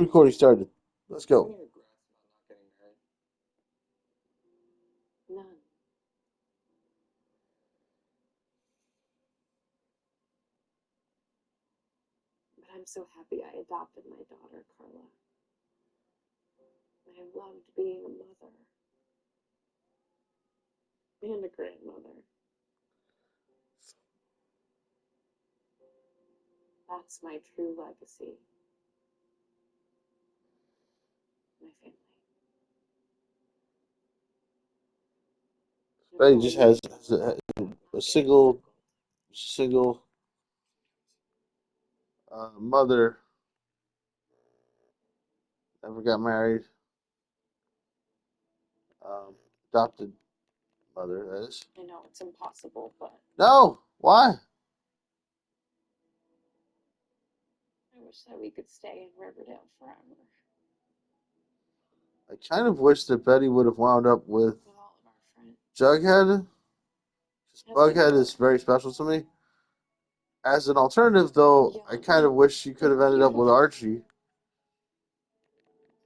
Recording started. Let's go. Any regrets about not getting married? None. But I'm so happy I adopted my daughter, Carla. I loved being a mother and a grandmother. That's my true legacy. My family. Betty just has a single mother. Never got married. Adopted mother. That is. I know it's impossible, but No. Why? I wish that we could stay in Riverdale forever. I kind of wish that Betty would have wound up with With all of our friends. Jughead. As Bughead is very special to me. As an alternative, though, I kind of wish she could have ended up with Archie.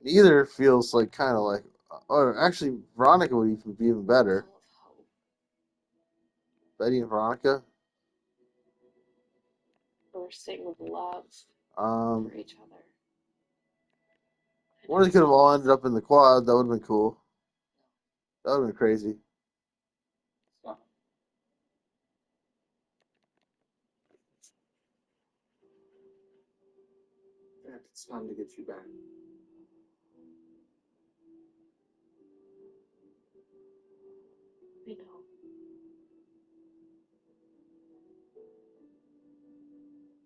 Neither feels like kind of like, or actually, Veronica would even be even better. Full of hope. Betty and Veronica. Bursting with love Um, for each other. or they could have all ended up in the quad. That would have been cool. That would have been crazy. Stop. Dad, it's time to get you back. I know.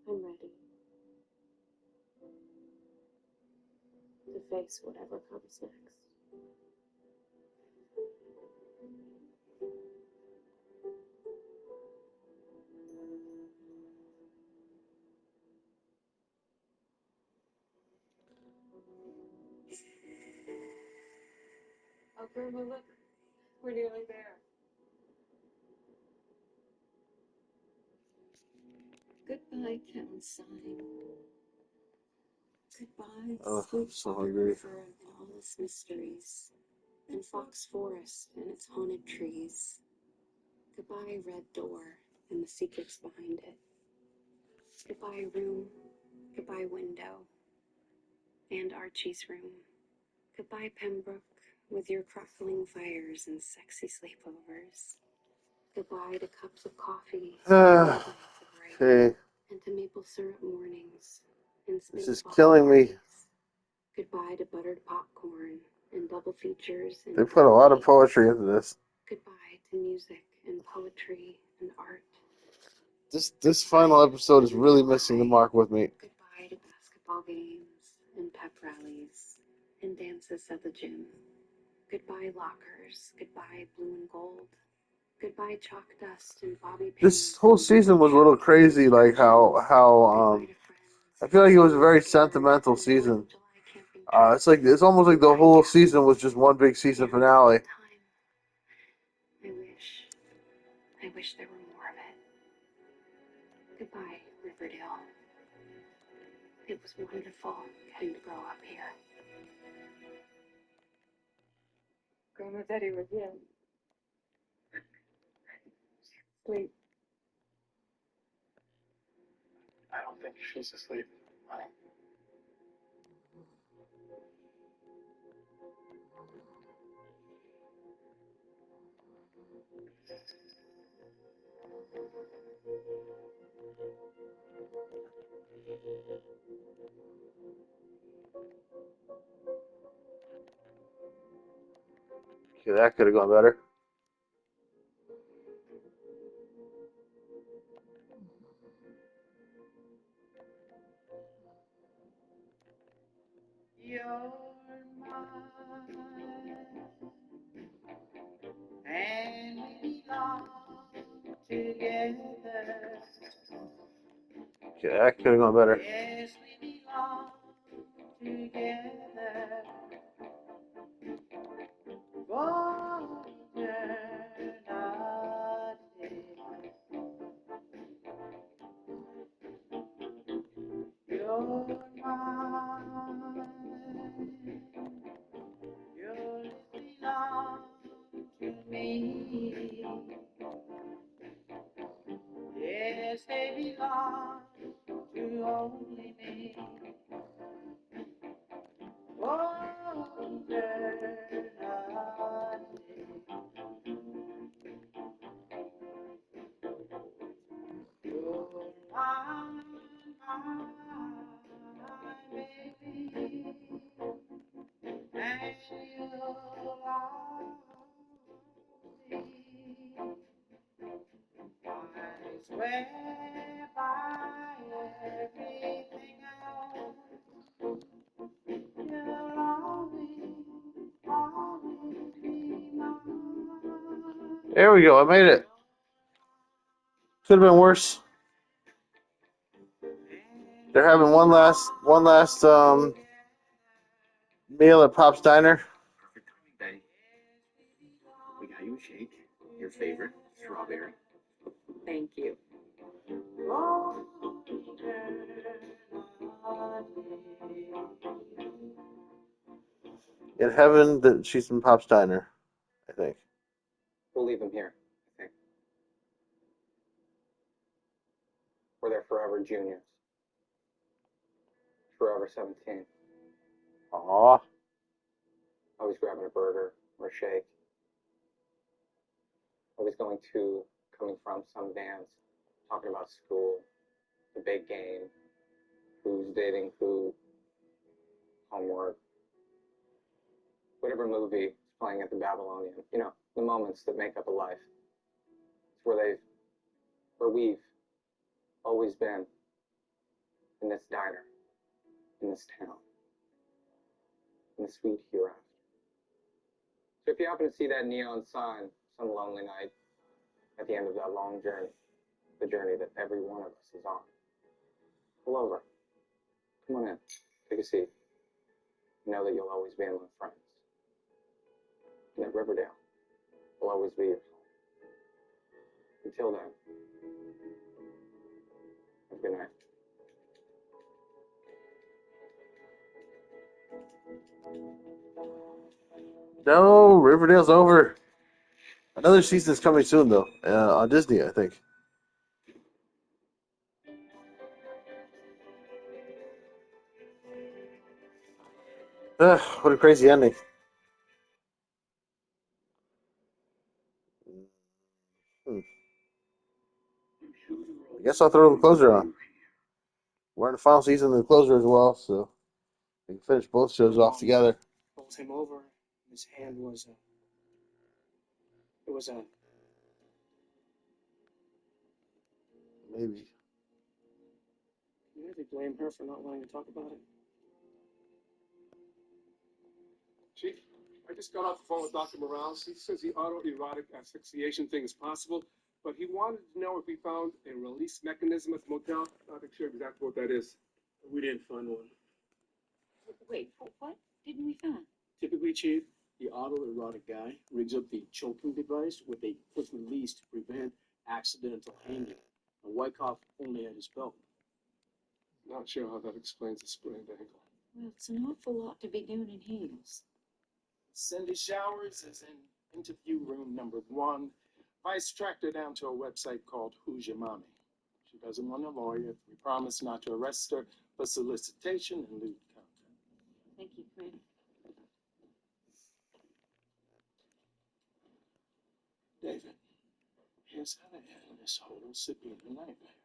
I'm ready to face whatever comes next. Oh, Grandma, look. We're nearly there. Goodbye, town sign. Goodbye, Oh, I'm Sweet so Water hungry. River and all its mysteries, and Fox Forest and its haunted trees. Goodbye, Red Door and the secrets behind it. Goodbye, room. Goodbye, window. And Archie's room. Goodbye, Pembroke, with your crackling fires and sexy sleepovers. Goodbye to cups of coffee and late nights of writing, Okay, and to maple syrup mornings and this spin is bottle killing me. parties. Goodbye to buttered popcorn and double features and They put a lot of candy. poetry into this. Goodbye to music and poetry and art. This final episode is really missing the mark with me. Goodbye to basketball games and pep rallies and dances at the gym. Goodbye lockers. Goodbye blue and gold. Goodbye chalk dust and bobby pins. This whole season was a little crazy, like how I feel like it was a very sentimental season. It's almost like the whole season was just one big season finale. I wish there were more of it. Goodbye, Riverdale. It was wonderful getting to grow up here. Grandma Betty was in. Sleep. I don't think she's asleep. Honey. Okay, that could have gone better. You're mine, and we belong together. Okay, that could have gone better. Yes, we belong together. For eternity. You're mine. belong to only me. Oh, eternity. You're my baby, and you'll I swear by everything else, you'll always be mine. There we go. I made it. Could have been worse. They're having one last meal at Pop's Diner. Perfect timing, Betty. We got you a shake, your favorite, strawberry. Thank you. Oh, In heaven, that she's in Pop's Diner, I think. We'll leave him here, I think. We're there forever juniors. Forever 17. Aw. Always grabbing a burger or a shake. Always coming from some dance, talking about school, the big game, who's dating who, homework, whatever movie is playing at the Babylonian. You know, the moments that make up a life. It's where we've always been in this diner, in this town, in the sweet hereafter. So if you happen to see that neon sign some lonely night at the end of that long journey, the journey that every one of us is on, pull over. Come on in. Take a seat. Know that you'll always be among friends. And that Riverdale will always be your home. Until then, have a good night. No, Riverdale's over. Another season's coming soon, though, on Disney, I think. What a crazy ending. I guess I'll throw the closer on. We're in the final season of the closer as well, so we can finish both shows off together. Pulled him over. His hand was it was a Maybe. you really blame her for not wanting to talk about it? Chief, I just got off the phone with Dr. Morales. He says the autoerotic asphyxiation thing is possible, but he wanted to know if we found a release mechanism at the motel. Not sure exactly what that is. We didn't find one. Wait, what didn't we find? Typically, Chief, the autoerotic guy rigs up the choking device with a quick release to prevent accidental hanging. And Wyckoff only had his belt. Not sure how that explains the sprained ankle. Well, it's an awful lot to be doing in heels. Cindy Showers is in interview room number 1. Vice tracked her down to a website called Who's Your Mommy. She doesn't want a lawyer. We promise not to arrest her for solicitation and lewd content. Thank you, Quinn. David, here's how to end this whole subpoena nightmare.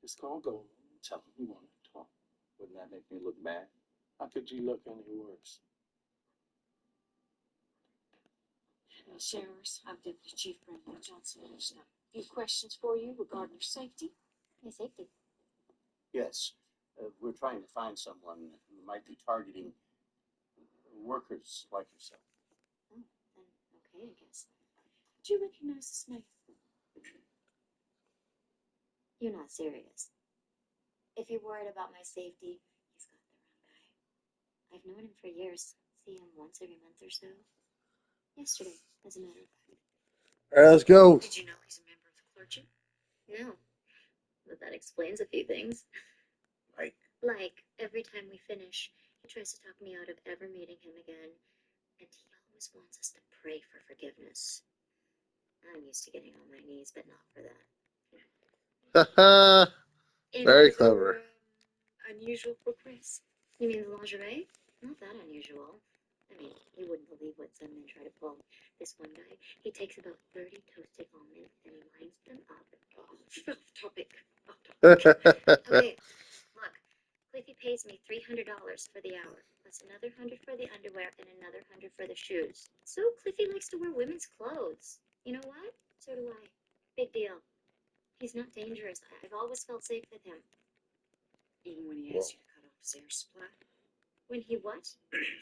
Just call Goldman and tell him you want to talk. Wouldn't that make me look bad? How could you look any worse? Sheriff's, I'm Deputy Chief Brenda Johnson. Just a few questions for you regarding your safety. Hey, safety. Yes, we're trying to find someone who might be targeting workers like yourself. Oh, then okay, I guess. Do you recognize this man? You're not serious. If you're worried about my safety, he's got the wrong guy. I've known him for years. See him once every month or so. Yesterday, as a matter of fact. All right, let's go. Did you know he's a member of the clergy? No, but that explains a few things. Like, every time we finish, he tries to talk me out of ever meeting him again, and he always wants us to pray for forgiveness. I'm used to getting on my knees, but not for that. Very clever. Unusual for Chris. You mean the lingerie? Not that unusual. I mean, you wouldn't believe what some men try to pull. This one guy, he takes about 30 toasted almonds and he lines them up. Oh, off topic. Off topic. Okay, look. Cliffy pays me $300 for the hour, plus another 100 for the underwear and another 100 for the shoes. So Cliffy likes to wear women's clothes. You know what? So do I. Big deal. He's not dangerous. I've always felt safe with him. Even when he asks you to cut off his air supply? When he what?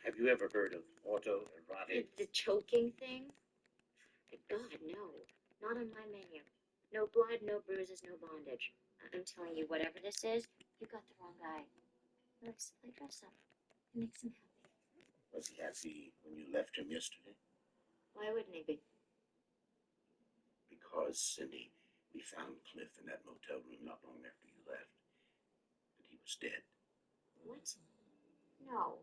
Have you ever heard of autoerotic? The choking thing? God, no. Not on my menu. No blood, no bruises, no bondage. I'm telling you, whatever this is, you got the wrong guy. He likes to play dress up. It makes him happy. Was he happy when you left him yesterday? Why wouldn't he be? Because, Cindy, we found Cliff in that motel room not long after you left. And he was dead. What? No.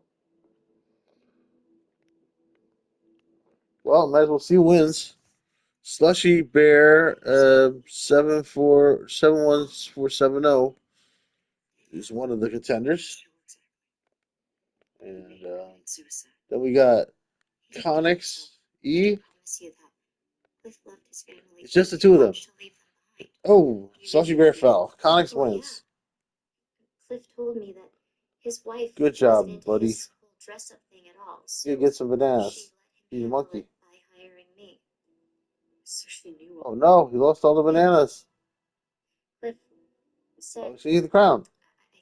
Well, might as well see who wins. Slushy Bear 7471470 is one of the contenders. And Suicide. then we got Conix E. I promise you that. Cliff loved his family. It's just the two of them. To leave them behind. Oh, Slushy Bear fell. Conix wins. Cliff told me that his wife Good job, wasn't into buddy. his whole dress-up thing at all. So You get some she bananas. let He's a him monkey. handle it by hiring me. So she knew. Oh no, he lost all the bananas. Cliff said, Oh, she needs the crown. I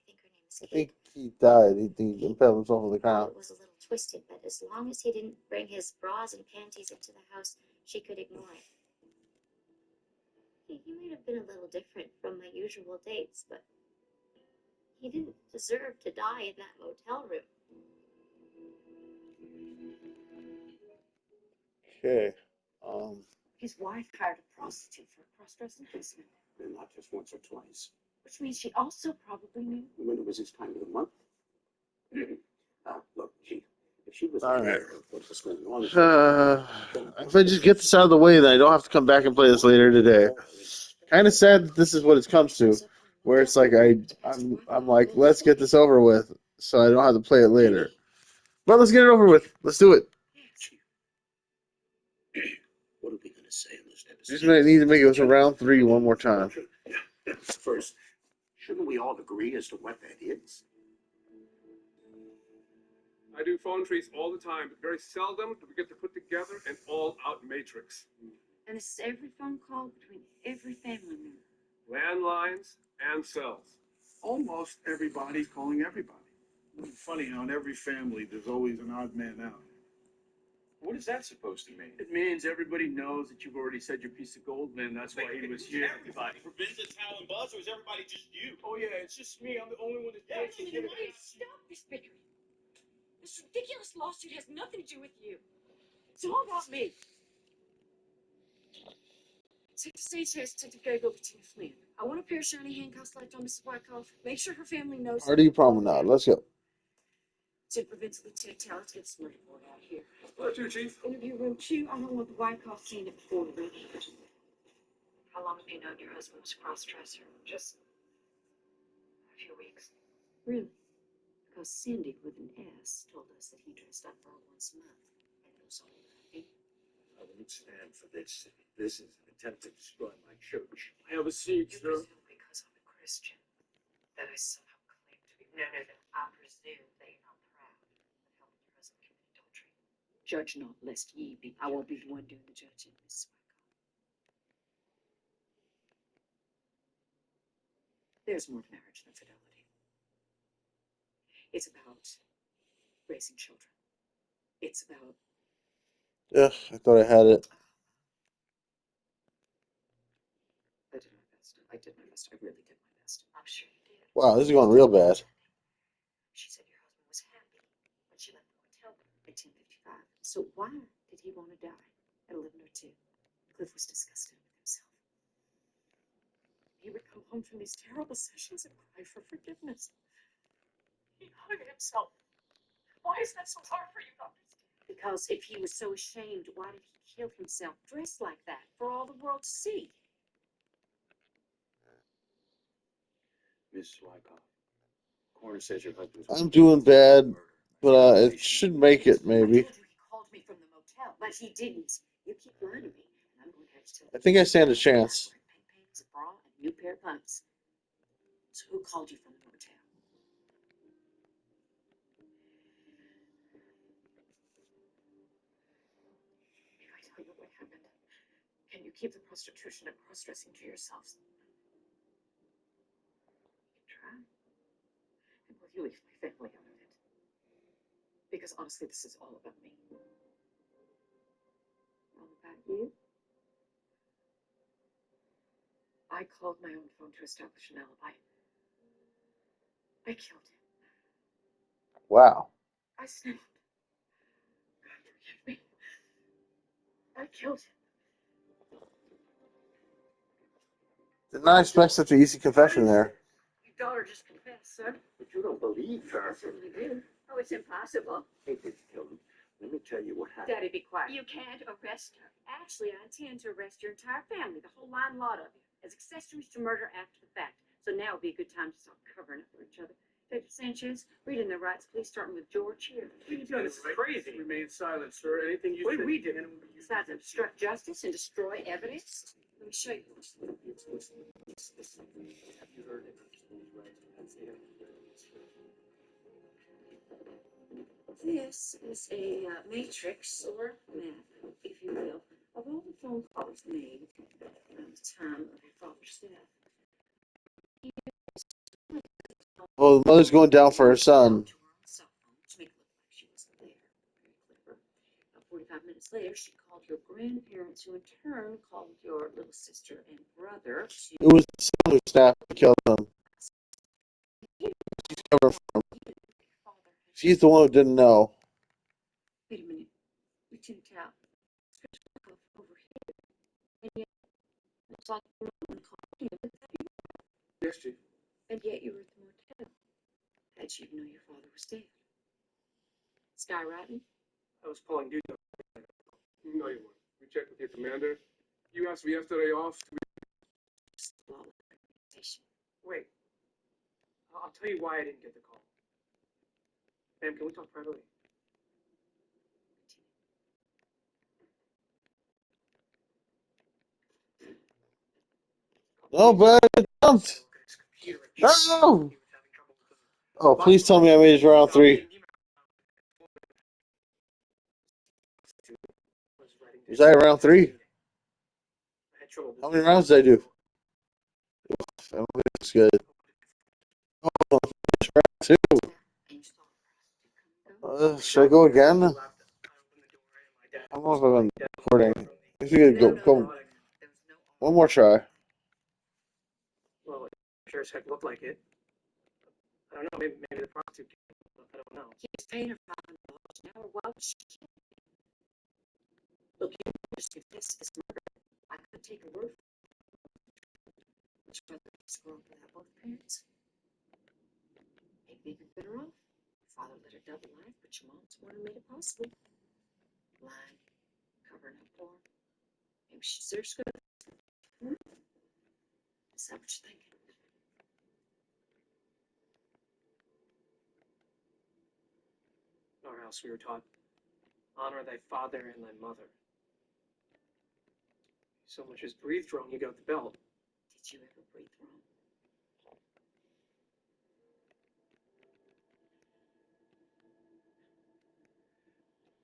think her name is I Kate. think he died. He impaled himself on the crown. It was a little twisted, but as long as he didn't bring his bras and panties into the house, she could ignore it. He might have been a little different from my usual dates, but he didn't deserve to die in that motel room. Okay. His wife hired a prostitute for a cross-dress enhancement, And not just once or twice. which means she also probably knew. When it was his time of the month. Look, Chief, if she was All right. aware of what was going on. If I just get this out of the way, then I don't have to come back and play this later today. Kind of sad that this is what it comes to, where it's like I'm like, let's get this over with, so I don't have to play it later. But let's get it over with. Let's do it. What are we going to say in this episode? Just need to make it to round 3 one more time. First, shouldn't we all agree as to what that is? I do phone trees all the time, but very seldom do we get to put together an all-out matrix. And this is every phone call between every family member. Landlines and cells. Almost everybody's calling everybody. It's funny how in every family there's always an odd man out. What is that supposed to mean? It means everybody knows that you've already said your piece of gold, man. That's why he was here. Everybody. For Vincent, Hal, and Buzz, or is everybody just you? Oh yeah, it's just me. I'm the only one that Stop this bickering. This ridiculous lawsuit has nothing to do with you. It's all about me. Take the stage has to go over Tina Flynn. I want a pair of shiny handcuffs left on Mrs. Wyckoff. Make sure her family knows. Party promenade. Let's go. To prevent Lieutenant Taylor to get a smart report out here. Where to, Chief? Interview room 2. I don't want the Wyckoff seeing it before the reading. How long have you known your husband was a cross-dresser? Just A few weeks. really. Because Cindy with an S told us that he dressed up for her once a month. And it was all right. I won't stand for this. This is an attempt to destroy my church. Have a seat, You sir. presume because I'm a Christian that I somehow claim to be. No. I presume that you're not proud of helping your husband commit adultery. Judge not, lest ye be. I won't be the one doing the judging, Mrs. Wyckoff. There's more to marriage than fidelity. It's about raising children. It's about Ugh, I thought I had it. I did my best. I did my best. I really did my best. I'm sure you did. Wow, this is going real bad. She said your husband was happy when she left the motel room At 10:55. So why did he want to die at 11:02? Cliff was disgusted with himself. He would come home from these terrible sessions and cry for forgiveness. He hung himself. Why is that so hard for you to understand? Because if he was so ashamed, why did he kill himself dressed like that for all the world to see? Miss Wyckoff. Coroner says your husband's. I'm doing bad, but it should make it, maybe. I told you he called me from the motel, but he didn't. You keep lying to me, and I'm going to have to tell I think I stand a chance. Pink pants, a bra, and a new pair of pumps. So who called you from the motel? If I tell you what happened, can you keep the prostitution and cross-dressing to yourselves? You can try. And will you leave my family out of it? Because honestly, this is all about me. All about you? I called my own phone to establish an alibi. I killed him. Wow. I snapped. God forgive me. I killed him. Did not expect such an easy confession there. Your daughter just confessed, sir. But you don't believe I her. certainly do. Oh, it's impossible. Hey, Miss Tilden, let me tell you what happened. Daddy, be quiet. You can't arrest her. Actually, I intend to arrest your entire family, the whole line lot of you, as accessories to murder after the fact. So now would be a good time to stop covering up for each other. Detective Sanchez, reading the rights, please, starting with George here. What are you doing? This is crazy. Remain silent, sir. Anything you say. We did. Besides obstruct justice and destroy evidence, let me show you. Have you heard it? This is a matrix, or map, if you will, of all the phone calls made around the time of your father's death. Well, the mother's going down for her son. To her own cell phone to make it look like she wasn't there. Very clever. 45 minutes later, she called your grandparents, who in turn called your little sister and brother to. It was the son who snapped and killed him. She's coming from. She's the one who didn't know. Wait a minute. Lieutenant Cal. Over here. And yet, it's like no one called you. Yes, Chief. And yet you were at the motel. How'd you know your father was dead? Sky Rotten? I was pulling duty. No, you weren't. We checked with your commander. You asked me yesterday off. Wait. I'll tell you why I didn't get the call. Ma'am, can we talk privately? No, but I jumped. No! Oh, please tell me I made it to round 3. Was I round 3? How many rounds did I do? I don't think it's good. Oh, round 2. Should I go again? I don't know if I've been recording. If you could go one more try. Well, it sure as heck looked like it. I don't know, maybe the prostitute came, I don't know. He was paying her $500 an hour while she killed him. Look, you just confess this murder. I could take a word. Much rather this world without both parents. Maybe even better off. Your father led a double life, but your mom's the one who made it possible. Lying, covering up for her. Maybe she deserves good. Is that what you're thinking? Or else we were taught, honor thy father and thy mother. So much as breathed wrong, you got the belt. Did you ever breathe wrong?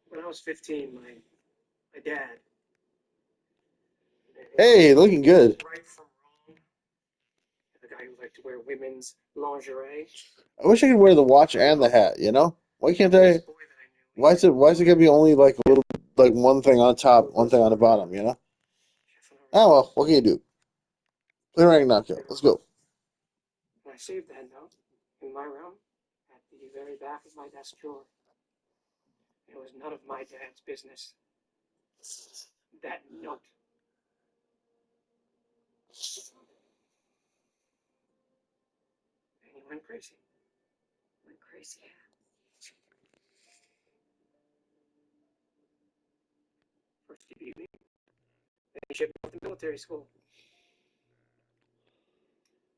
When I was 15, my dad. Hey, looking good. Right from wrong. The guy who liked to wear women's lingerie. I wish I could wear the watch and the hat, you know? Why can't I? Why is it gonna be only like a little, like one thing on top, one thing on the bottom, you know? Oh well, what can you do? Play rank knockout. Let's go. And I saved that note in my room at the very back of my desk drawer. It was none of my dad's business. That note. And he went crazy. Went crazy. First he beat me. Then he shipped me off to military school.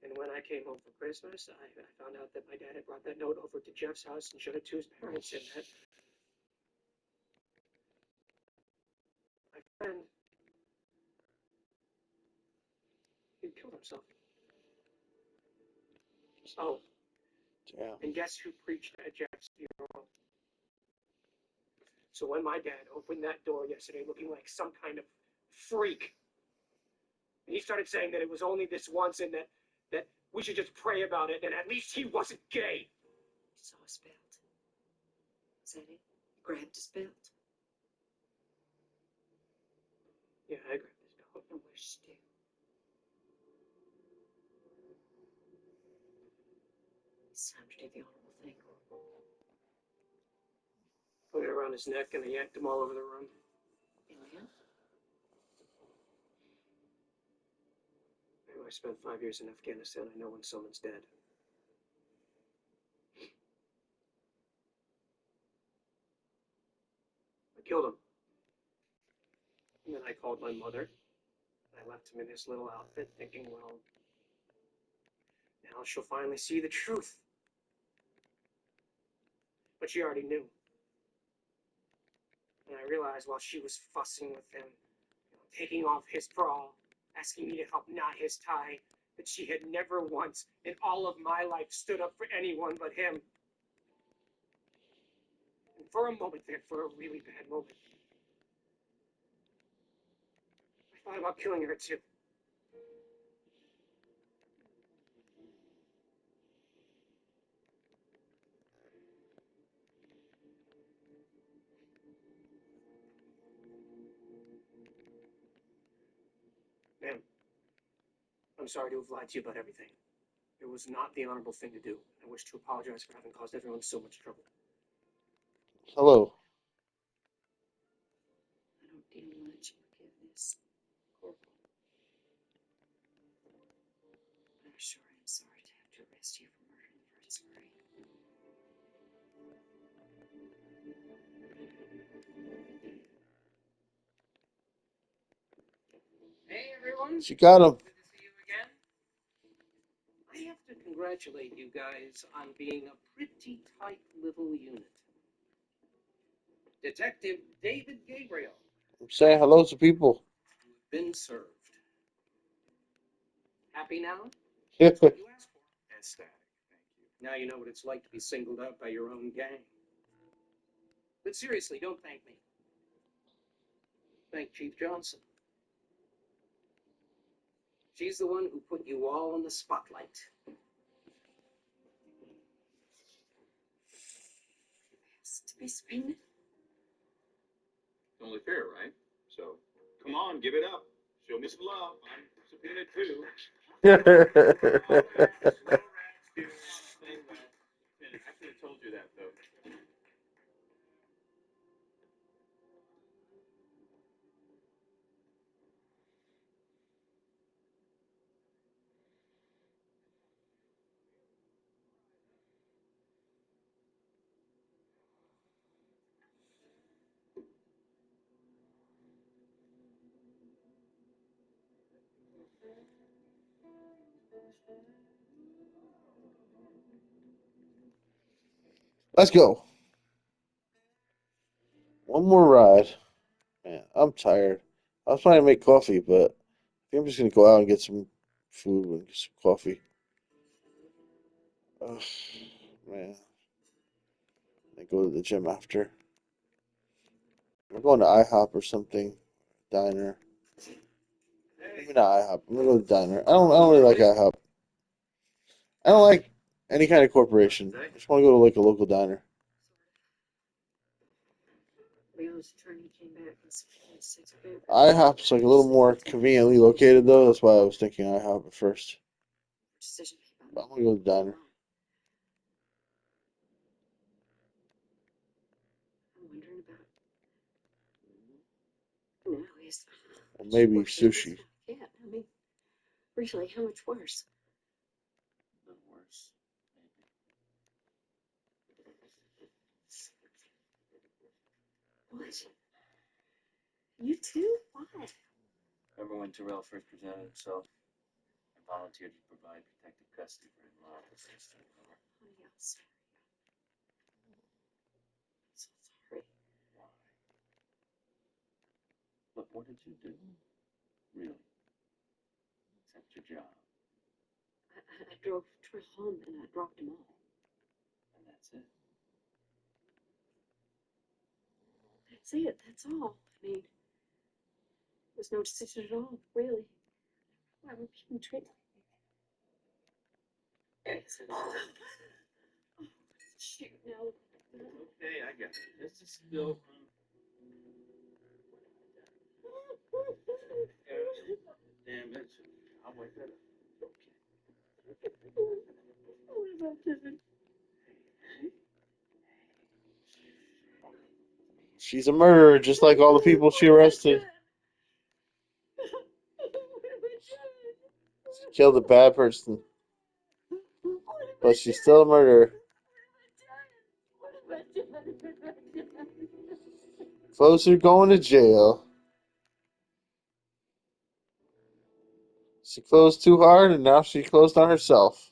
And And when I came home for Christmas, I found out that my dad had brought that note over to Jeff's house and showed it to his parents, and that my friend had killed himself. Oh, Damn. and guess who preached at Jeff's funeral? So when my dad opened that door yesterday looking like some kind of freak, and he started saying that it was only this once and that we should just pray about it and at least he wasn't gay. He saw his belt. Is that it? Grabbed his belt. Yeah, I grabbed his belt. And where's Stu? It's time to do the honorable thing. Put it around his neck and I yanked him all over the room. And then? I spent 5 years in Afghanistan. I know when someone's dead. I killed him. And then I called my mother. I left him in his little outfit thinking, well, now she'll finally see the truth. But she already knew. And I realized while she was fussing with him, taking off his bra, asking me to help knot his tie, that she had never once in all of my life stood up for anyone but him. And for a moment there, for a really bad moment, I thought about killing her too. Ma'am, I'm sorry to have lied to you about everything. It was not the honorable thing to do. I wish to apologize for having caused everyone so much trouble. Hello. I don't deem much forgiveness, Corporal. But I'm sure I'm sorry to have to arrest you for murdering Vertisbury. Hey everyone! She got him. Good to see you again. I have to congratulate you guys on being a pretty tight little unit. Detective David Gabriel, I'm saying hello to people. you've been served. Happy now? Yeah. What you asked for. Ecstatic, thank you. Now you know what it's like to be singled out by your own gang. But seriously, don't thank me. Thank Chief Johnson. She's the one who put you all in the spotlight. Has to be Springman. It's only fair, right? So, come on, give it up. Show me some love. I'm subpoenaed too. I should have told you that, though. Let's go. One more ride. Man, I'm tired. I was trying to make coffee, but I think I'm just gonna go out and get some food and get some coffee. Ugh, man. I go to the gym after. We're going to IHOP or something. Diner. Maybe not IHOP. I'm gonna go to the diner. I don't really like IHOP. I don't like any kind of corporation. I just want to go to like a local diner. Leo's attorney came back and subpoenaed 6 papers. IHOP's like a little more conveniently located though. That's why I was thinking IHOP at first. Decision came But out. I'm gonna go to the diner. I'm wondering about now is Or maybe worse than this sushi. one. Yeah, I mean, really, how much worse? A little worse, maybe. What? You too? Why? Remember when Terrell first presented himself? volunteered to provide protective custody for in-law. Honey, I'm sorry. I'm so sorry. Why? Look, what did you do? Really? Except your job. I drove Trill home and I dropped him off. And that's it. That's it. That's all. I mean, there's no decision at all, really. Why we're being treated. Oh, shoot, no. Okay, I got it. This is still. Damn it. I'll wake that up. What about Devin? She's a murderer, just like all the people she arrested. She killed a bad person, but she's still a murderer. Closer going to jail. She closed too hard, and now she closed on herself.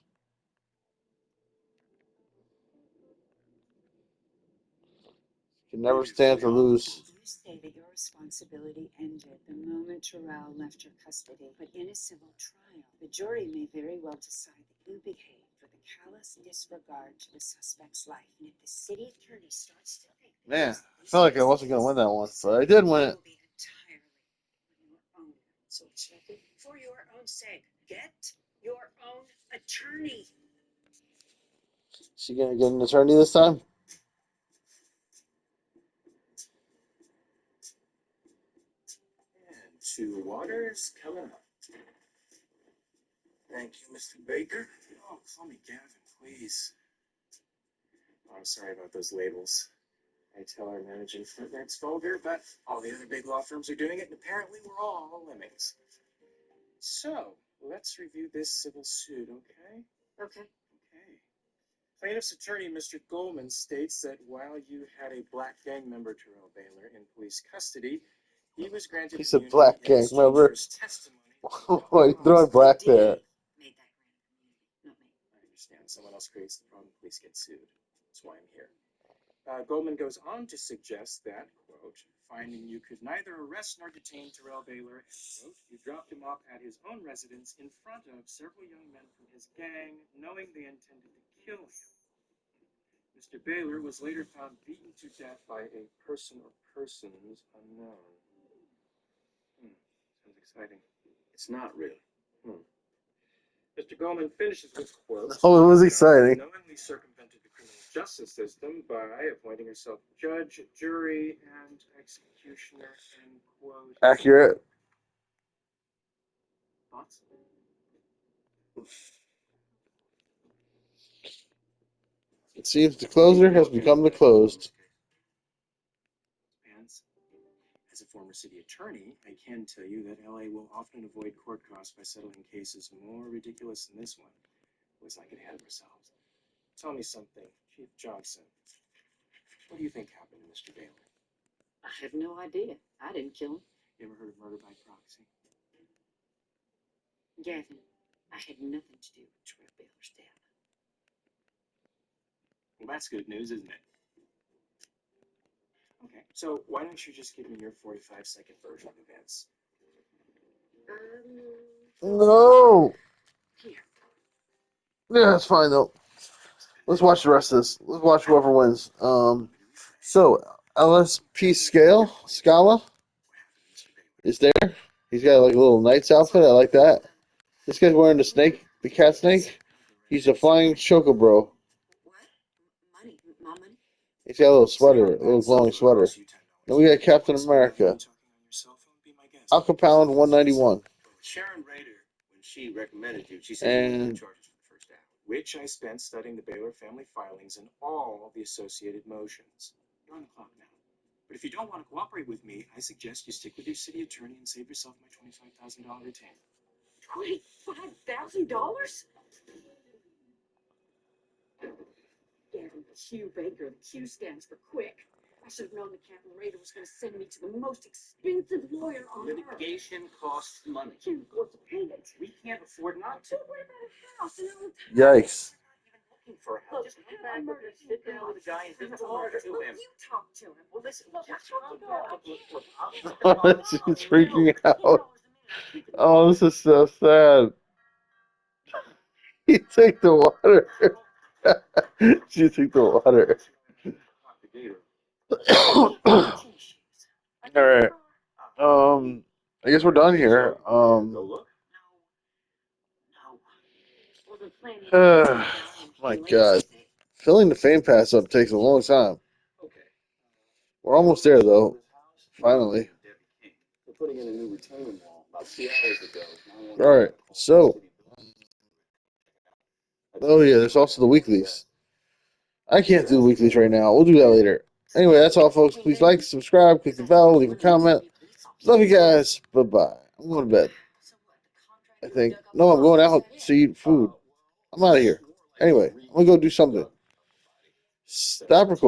Can never stand to lose. You say that your responsibility ended the moment Terrell left your custody, but in a civil trial, the jury may very well decide that you behaved with a callous disregard to the suspect's life. And if the city attorney starts to think that Man, I felt like I wasn't going to win that one, but I did win it. will be entirely on your own. So check it for your own sake. Get your own attorney. She going to get an attorney this time? And 2 waters coming up. Thank you, Mr. Baker. Oh, call me Gavin, please. Oh, I'm sorry about those labels. I tell our managing partner it's vulgar, but all the other big law firms are doing it, and apparently we're all lemmings. So, let's review this civil suit, okay? Okay. Okay. Plaintiff's attorney, Mr. Goldman, states that while you had a black gang member, Terrell Baylor, in police custody, he was granted He's a immunity black in gang exchange member. for his testimony. Why are you throwing black there? Made that grant, not me. I understand. Someone else creates the problem, police get sued. That's why I'm here. Goldman goes on to suggest that, quote, finding you could neither arrest nor detain Terrell Baylor, quote, you dropped him off at his own residence in front of several young men from his gang, knowing they intended to kill him. Mr. Baylor was later found beaten to death by a person or persons unknown. Sounds exciting. It's not really. Mr. Goldman finishes with, quote, Oh, it was exciting. knowingly circumvented the criminal justice system by appointing herself judge, jury, and executioner, end quote. Accurate. Thoughts? It seems the closer has become the closed. Pants. As a former city attorney, I can tell you that LA will often avoid court costs by settling cases more ridiculous than this one. Let's not get ahead of ourselves. Tell me something, Chief Johnson. What do you think happened to Mr. Baylor? I have no idea. I didn't kill him. You ever heard of murder by proxy? Gavin, I had nothing to do with Terrell Baylor's death. Well, that's good news, isn't it? Okay, so why don't you just give me your 45-second version of events? No. Here. Yeah, that's fine though. Let's watch the rest of this. Let's watch whoever wins. So LSP Scala is there. He's got like a little knight's outfit. I like that. This guy's wearing the cat snake. He's a flying chocobro. What? Money? My money? He's got a little sweater, a little glowing sweater. Then we got Captain America. Al Capone 191. Sharon Rader, when she recommended you, she said you were the charges for the first hour, which I spent studying the Baylor family filings and all the associated motions. You're on the clock now. But if you don't want to cooperate with me, I suggest you stick with your city attorney and save yourself my $25,000 retainer. $25,000? Gavin Q. Baker. The Q stands for quick. I should have known that Captain Raider was going to send me to the most expensive lawyer on earth. Litigation costs money. Can't afford to pay it. We can't afford not to. So what about his house and all the Yikes. Looking for help. Just come back with us, sit down with the guy and just talk to him. You talk to him. Well, listen, Look, just I talk talk to God. She's freaking out. Oh, this is so sad. He took the water. She took the water. All right. I guess we're done here. My God. Filling the Fame Pass up takes a long time. We're almost there, though. Finally. We're putting in a new retaining wall about 2 hours ago. All right. So. Oh, yeah. There's also the weeklies. I can't do the weeklies right now. We'll do that later. Anyway, that's all, folks. Please like, subscribe, click the bell, leave a comment. Love you guys. Bye-bye. I'm going to bed. I think. No, I'm going out to eat food. I'm out of here. Anyway, I'm going to go do something. Stop recording.